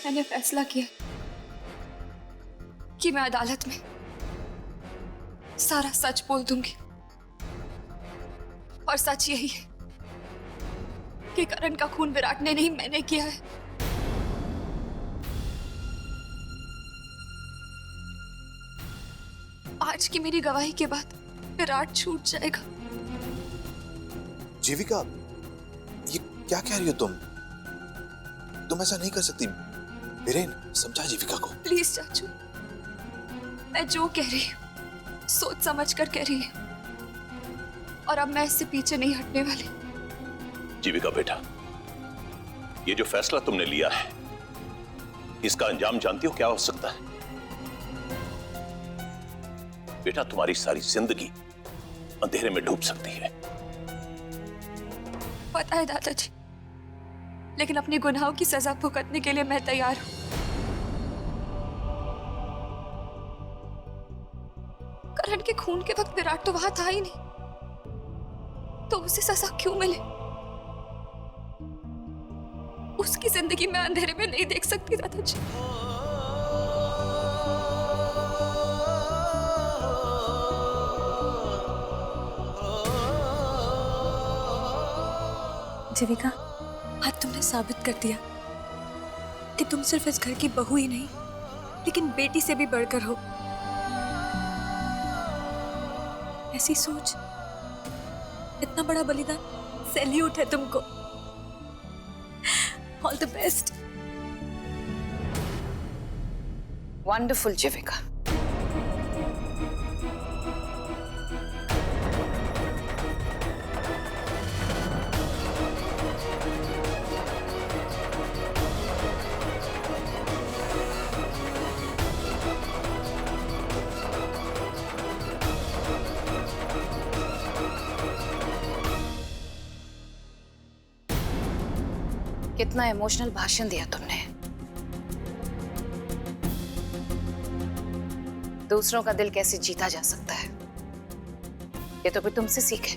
मैंने फैसला किया कि मैं अदालत में सारा सच बोल दूंगी। और सच यही है कि करण का खून विराट ने नहीं, मैंने किया है। आज की मेरी गवाही के बाद विराट छूट जाएगा। जीविका, ये क्या कह रही हो तुम? तुम ऐसा नहीं कर सकती। वीरेन, समझा जीविका को। प्लीज चाचू, मैं जो कह रही हूँ सोच समझ कर कह रही हूँ, और अब मैं इससे पीछे नहीं हटने वाली। जीविका बेटा, ये जो फैसला तुमने लिया है, इसका अंजाम जानती हो क्या हो सकता है? बेटा, तुम्हारी सारी जिंदगी अंधेरे में डूब सकती है। पता है दादाजी, लेकिन अपने गुनाहों की सजा भुगतने के लिए मैं तैयार हूं। करण के खून के वक्त विराट तो वहां था ही नहीं, तो उसे सजा क्यों मिले? उसकी जिंदगी मैं अंधेरे में नहीं देख सकती दादाजी। जीविका, आज तुमने साबित कर दिया कि तुम सिर्फ इस घर की बहू ही नहीं, लेकिन बेटी से भी बढ़कर हो। ऐसी सोच, इतना बड़ा बलिदान, सैल्यूट है तुमको। All the best. वंडरफुल जीविका। कितना इमोशनल भाषण दिया तुमने। दूसरों का दिल कैसे जीता जा सकता है, ये तो भी तुमसे सीखे।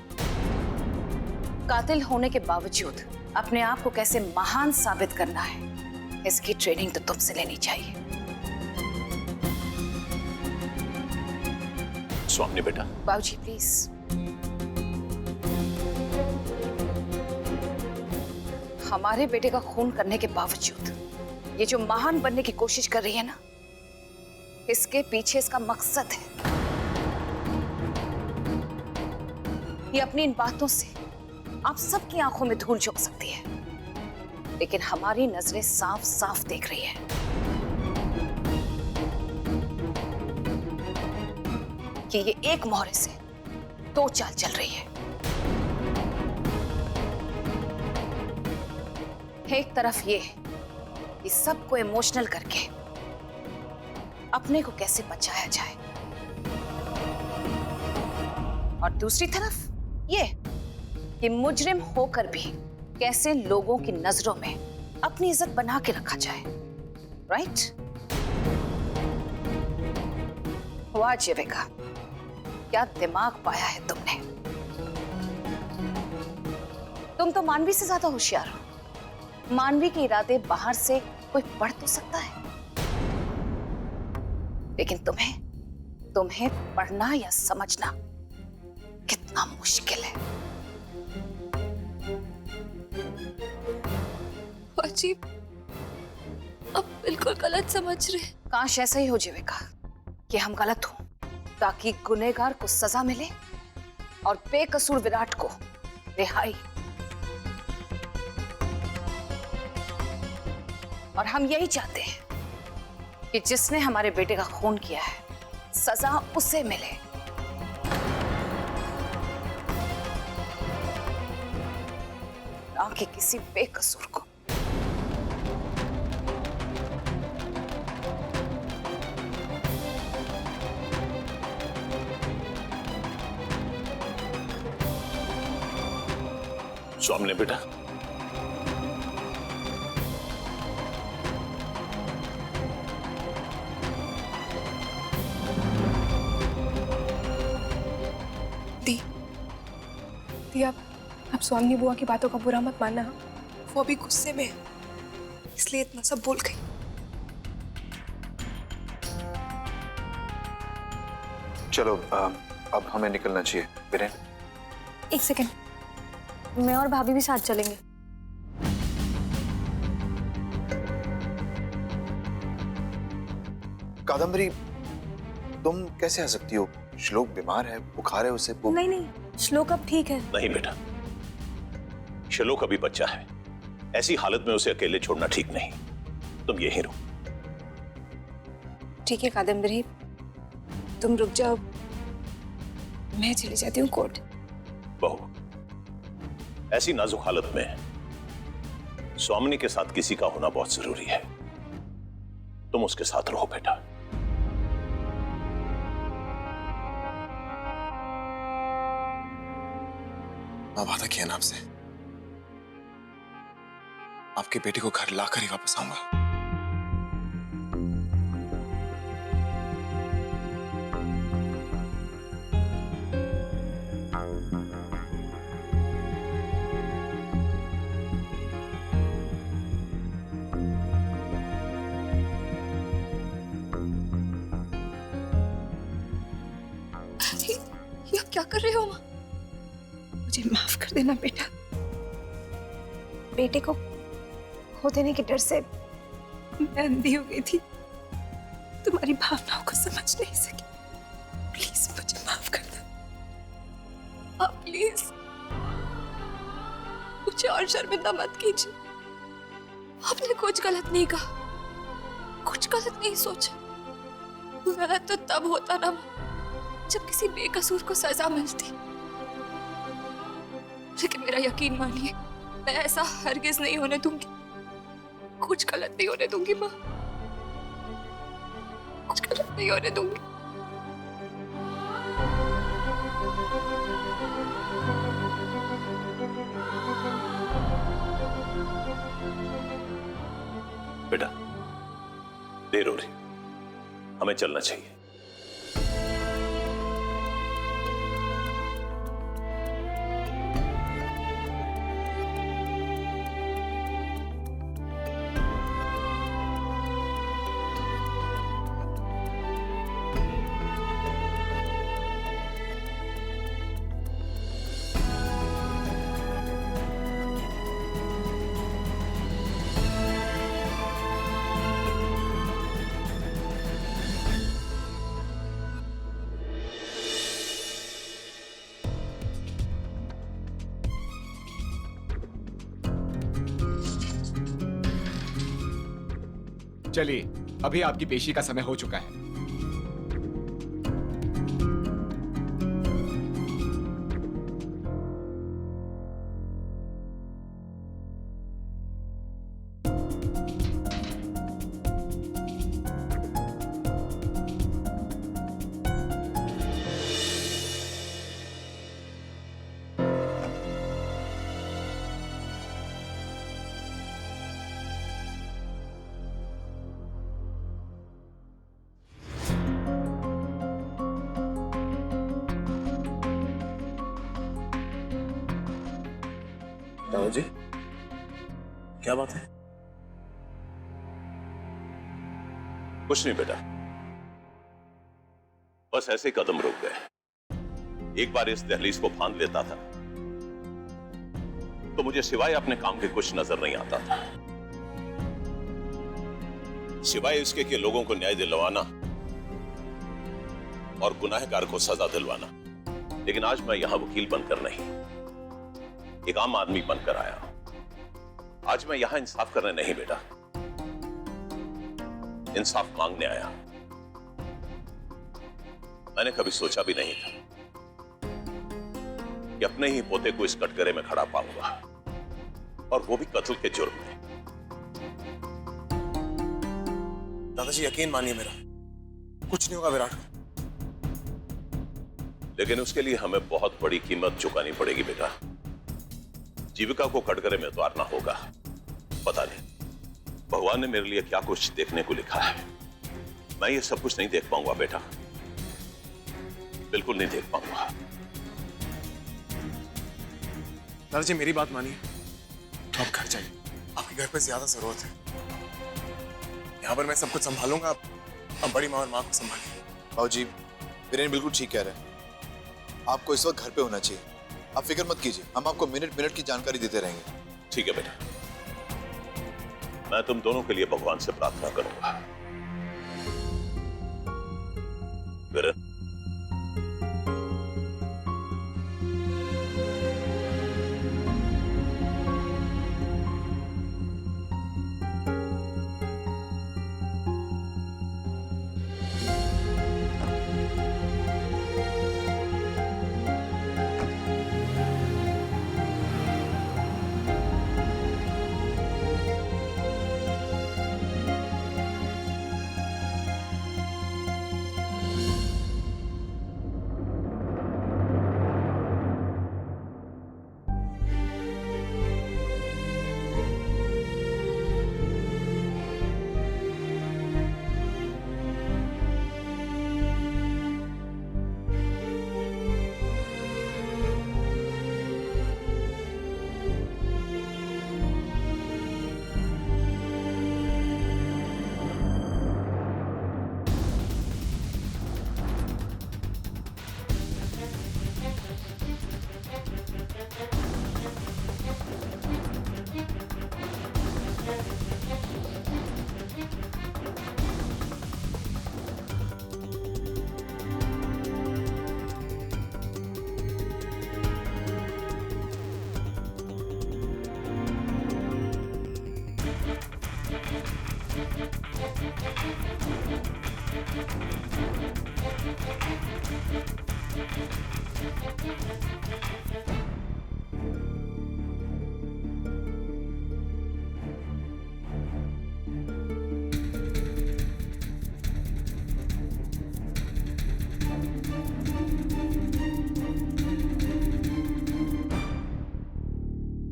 कातिल होने के बावजूद अपने आप को कैसे महान साबित करना है, इसकी ट्रेनिंग तो तुमसे लेनी चाहिए। स्वामी बेटा। बाबूजी प्लीज। हमारे बेटे का खून करने के बावजूद ये जो महान बनने की कोशिश कर रही है ना, इसके पीछे इसका मकसद है। ये अपनी इन बातों से आप सबकी आंखों में धूल झोंक सकती है, लेकिन हमारी नजरें साफ साफ देख रही है कि ये एक मोहरे से दो चाल चल रही है। एक तरफ ये कि सबको इमोशनल करके अपने को कैसे बचाया जाए, और दूसरी तरफ ये कि मुजरिम होकर भी कैसे लोगों की नजरों में अपनी इज्जत बना के रखा जाए। राइट? वाह जीविका, क्या दिमाग पाया है तुमने। तुम तो मानवी से ज्यादा होशियार हो। मानवी के इरादे बाहर से कोई पढ़ तो सकता है, लेकिन तुम्हें पढ़ना या समझना कितना मुश्किल है। अजीब, अब बिल्कुल गलत समझ रहे। काश ऐसा ही हो जीविका कि हम गलत हों, ताकि गुनहगार को सजा मिले और बेकसूर विराट को रिहाई। और हम यही चाहते हैं कि जिसने हमारे बेटे का खून किया है, सजा उसे मिले। ना कि किसी बेकसूर को। स्वामी बेटा, आप स्वामी बुआ की बातों का बुरा मत मानना। वो अभी गुस्से में है, इसलिए इतना सब बोल गई। चलो अब हमें निकलना चाहिए। वीरेन, एक सेकंड, मैं और भाभी भी साथ चलेंगे। कादम्बरी, तुम कैसे आ सकती हो? श्लोक बीमार है, बुखार है उसे। नहीं नहीं, श्लोक अब ठीक है। नहीं बेटा, श्लोक अभी बच्चा है, ऐसी हालत में उसे अकेले छोड़ना ठीक नहीं। तुम यहीं रहो। ठीक है कादम्बरी, तुम रुक जाओ, मैं चली जाती हूँ कोर्ट। बहू, ऐसी नाजुक हालत में स्वामिनी के साथ किसी का होना बहुत जरूरी है। तुम उसके साथ रहो बेटा। मैं वादा किया ना आपसे, आपके बेटे को घर लाकर ही वापस आऊंगा। ये आप क्या कर रहे हो माँ? मुझे माफ कर देना बेटा, बेटे को खो देने के डर से मैं अंधी हो गई थी, तुम्हारी भावनाओं को समझ नहीं सकी। प्लीज मुझे माफ कर दो। आप प्लीज मुझे और शर्मिंदा मत कीजिए। आपने कुछ गलत नहीं कहा, कुछ गलत नहीं सोचा। गलत तो तब होता ना जब किसी बेकसूर को सजा मिलती, लेकिन मेरा यकीन मानिए, मैं ऐसा हरगिज नहीं होने दूंगी। कुछ गलत नहीं होने दूंगी माँ, कुछ गलत नहीं होने दूंगी। बेटा, देर हो रही, हमें चलना चाहिए। चलिए, अभी आपकी पेशी का समय हो चुका है। दादाजी, क्या बात है? कुछ नहीं बेटा, बस ऐसे कदम रुक गए। एक बार इस दहलीज को फांद लेता था तो मुझे सिवाय अपने काम के कुछ नजर नहीं आता था, सिवाय इसके कि लोगों को न्याय दिलवाना और गुनाहगार को सजा दिलवाना। लेकिन आज मैं यहां वकील बनकर नहीं, एक आम आदमी बनकर आया हूं। आज मैं यहां इंसाफ करने नहीं बेटा, इंसाफ मांगने आया। मैंने कभी सोचा भी नहीं था कि अपने ही पोते को इस कटघरे में खड़ा पाऊंगा, और वो भी कत्ल के जुर्म में। दादाजी, यकीन मानिए मेरा, कुछ नहीं होगा विराट को। लेकिन उसके लिए हमें बहुत बड़ी कीमत चुकानी पड़ेगी बेटा। जीविका को कटघरे में उतारना होगा। पता नहीं भगवान ने मेरे लिए क्या कुछ देखने को लिखा है। मैं ये सब कुछ नहीं देख पाऊंगा बेटा, बिल्कुल नहीं देख पाऊंगा। दादाजी, मेरी बात मानिए, आप घर जाइए, आपके घर पे ज्यादा जरूरत है। यहाँ पर मैं सब कुछ संभालूंगा, आप बड़ी माँ और माँ को संभालिए। बाबूजी, वीरेन बिल्कुल ठीक कह रहे हैं। आपको इस वक्त घर पे होना चाहिए। आप फिक्र मत कीजिए, हम आपको मिनट मिनट की जानकारी देते रहेंगे। ठीक है बेटा, मैं तुम दोनों के लिए भगवान से प्रार्थना करूंगा। वीरेन,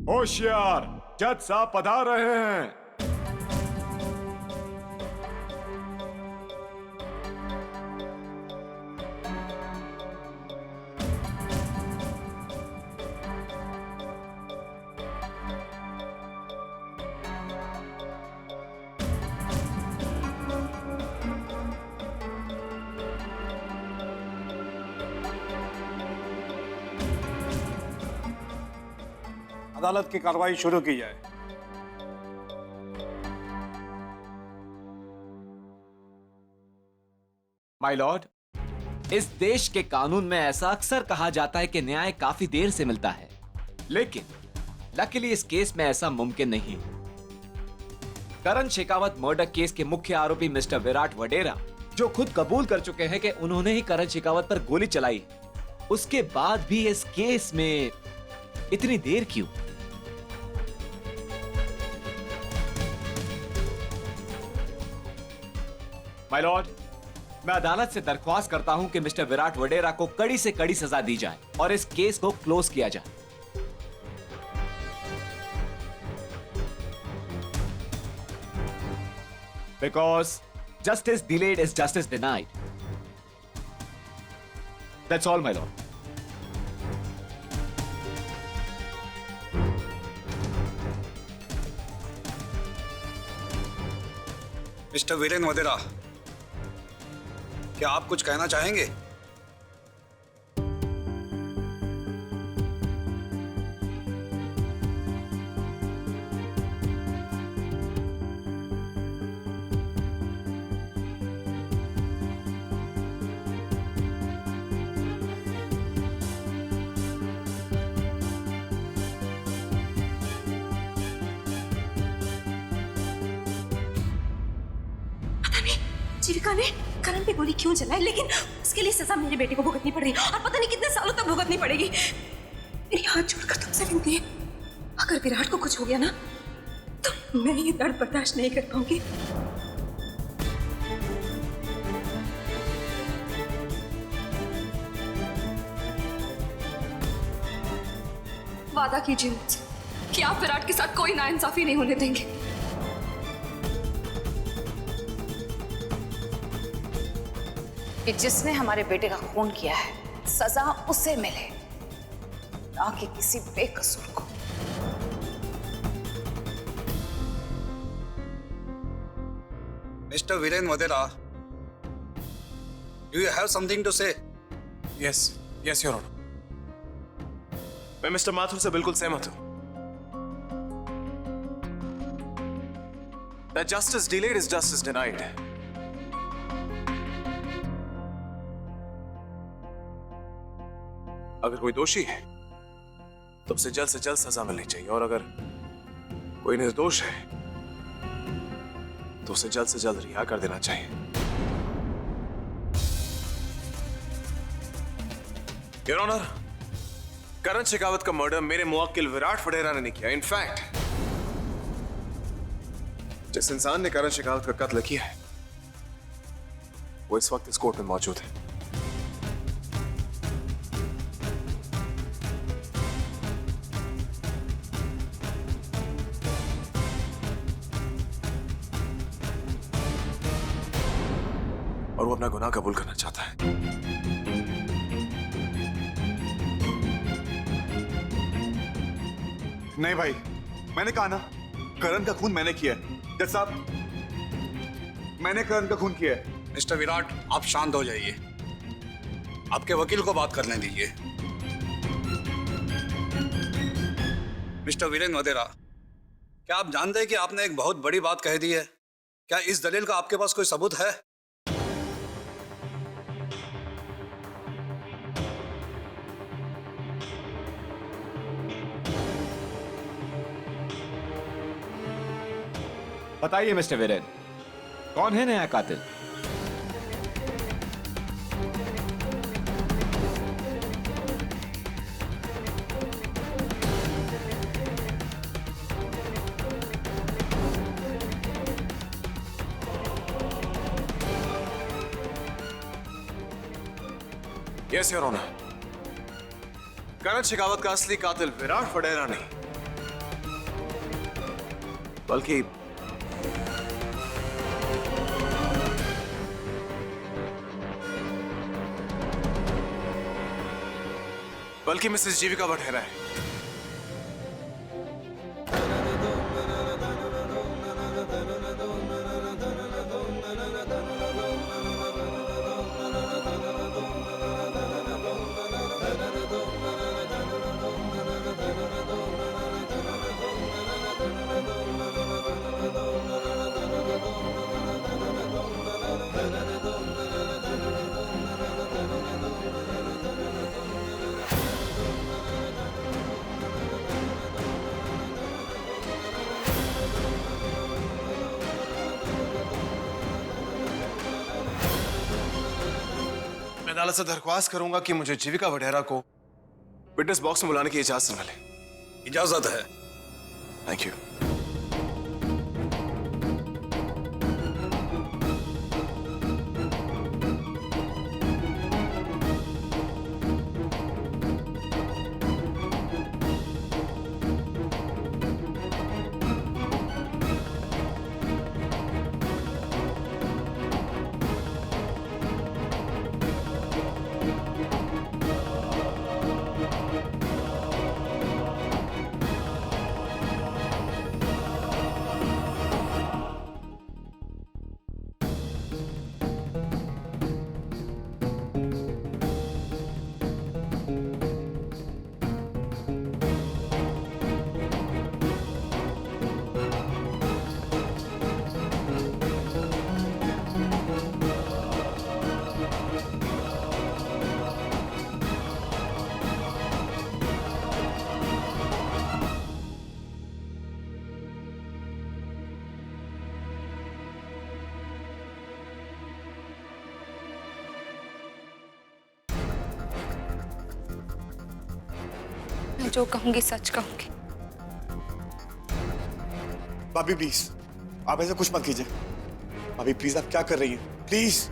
होशियार, जज साहब पधार रहे हैं। अदालत की कार्रवाई शुरू की जाए। माय लॉर्ड, इस देश के कानून में ऐसा अक्सर कहा जाता है कि न्याय काफी देर से मिलता है, लेकिन लकीली इस केस में ऐसा मुमकिन नहीं। करण शेखावत मर्डर केस के मुख्य आरोपी मिस्टर विराट वडेरा, जो खुद कबूल कर चुके हैं कि उन्होंने ही करण शेखावत पर गोली चलाई, उसके बाद भी इस केस में इतनी देर क्यों? माय लॉर्ड, मैं अदालत से दरख्वास्त करता हूं कि मिस्टर विराट वडेरा को कड़ी से कड़ी सजा दी जाए और इस केस को क्लोज किया जाए। Because justice delayed is justice denied. That's all, my lord. Mister Viren Vadera, क्या आप कुछ कहना चाहेंगे? जीविका ने करण पे गोली क्यों चलाई, लेकिन उसके लिए सजा मेरे बेटे को भुगतनी पड़ रही और पता नहीं कितने सालों तक भुगतनी पड़ेगी। मेरी हाथ जोड़कर तुमसे विनती है, अगर विराट को कुछ हो गया ना तो मैं ये दर्द बर्दाश्त नहीं कर पाऊंगी। वादा कीजिए मुझसे कि आप विराट के साथ कोई नाइंसाफी नहीं होने देंगे। कि जिसने हमारे बेटे का खून किया है सजा उसे मिले, ना कि किसी बेकसूर को। Mister Viren Vadera, do you have something to say? Yes yes your honour, मैं मिस्टर माथुर से बिल्कुल सहमत हूं। That justice delayed is justice denied. अगर कोई दोषी है तो उसे जल्द से जल्द सजा मिलनी चाहिए, और अगर कोई निर्दोष है तो उसे जल्द से जल्द रिहा कर देना चाहिए। योर ऑनर, करण शेखावत का मर्डर मेरे मुवक्किल विराट वडेरा ने नहीं किया। इनफैक्ट जिस इंसान ने करण शेखावत का कत्ल किया है वो इस वक्त इस कोर्ट में मौजूद है। और वो अपना गुनाह कबूल करना चाहता है। नहीं भाई, मैंने कहा ना, करण का खून मैंने किया है। जज साहब, मैंने करण का खून किया है। मिस्टर विराट, आप शांत हो जाइए, आपके वकील को बात करने दीजिए। मिस्टर वीरेन वदेरा, क्या आप जानते हैं कि आपने एक बहुत बड़ी बात कह दी है? क्या इस दलील का आपके पास कोई सबूत है? बताइए मिस्टर वीरेन, कौन है नया कातिल? यस योर ऑनर, करण शेखावत का असली कातिल विराट वडेरा नहीं बल्कि मिसेस जीविका वडेरा है। मैं अदालत से दरख्वास्त करूंगा कि मुझे जीविका वडेरा को विटनेस बॉक्स में बुलाने की इजाजत मिले। इजाजत है। Thank you. मैं जो कहूंगी सच कहूंगी। भाभी प्लीज, आप ऐसा कुछ मत कीजिए। भाभी प्लीज, आप क्या कर रही हैं? प्लीज।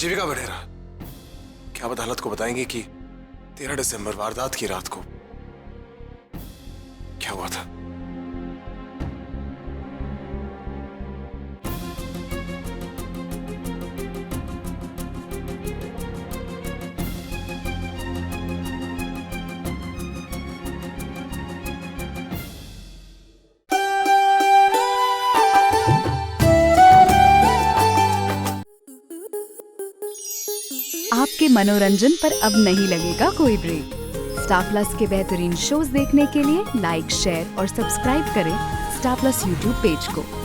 जीविका वडेरा, क्या आप अदालत को बताएंगे कि 13 दिसंबर वारदात की रात को क्या हुआ था? आपके मनोरंजन पर अब नहीं लगेगा कोई ब्रेक। स्टार प्लस के बेहतरीन शोज देखने के लिए लाइक, शेयर और सब्सक्राइब करें स्टार प्लस यूट्यूब पेज को।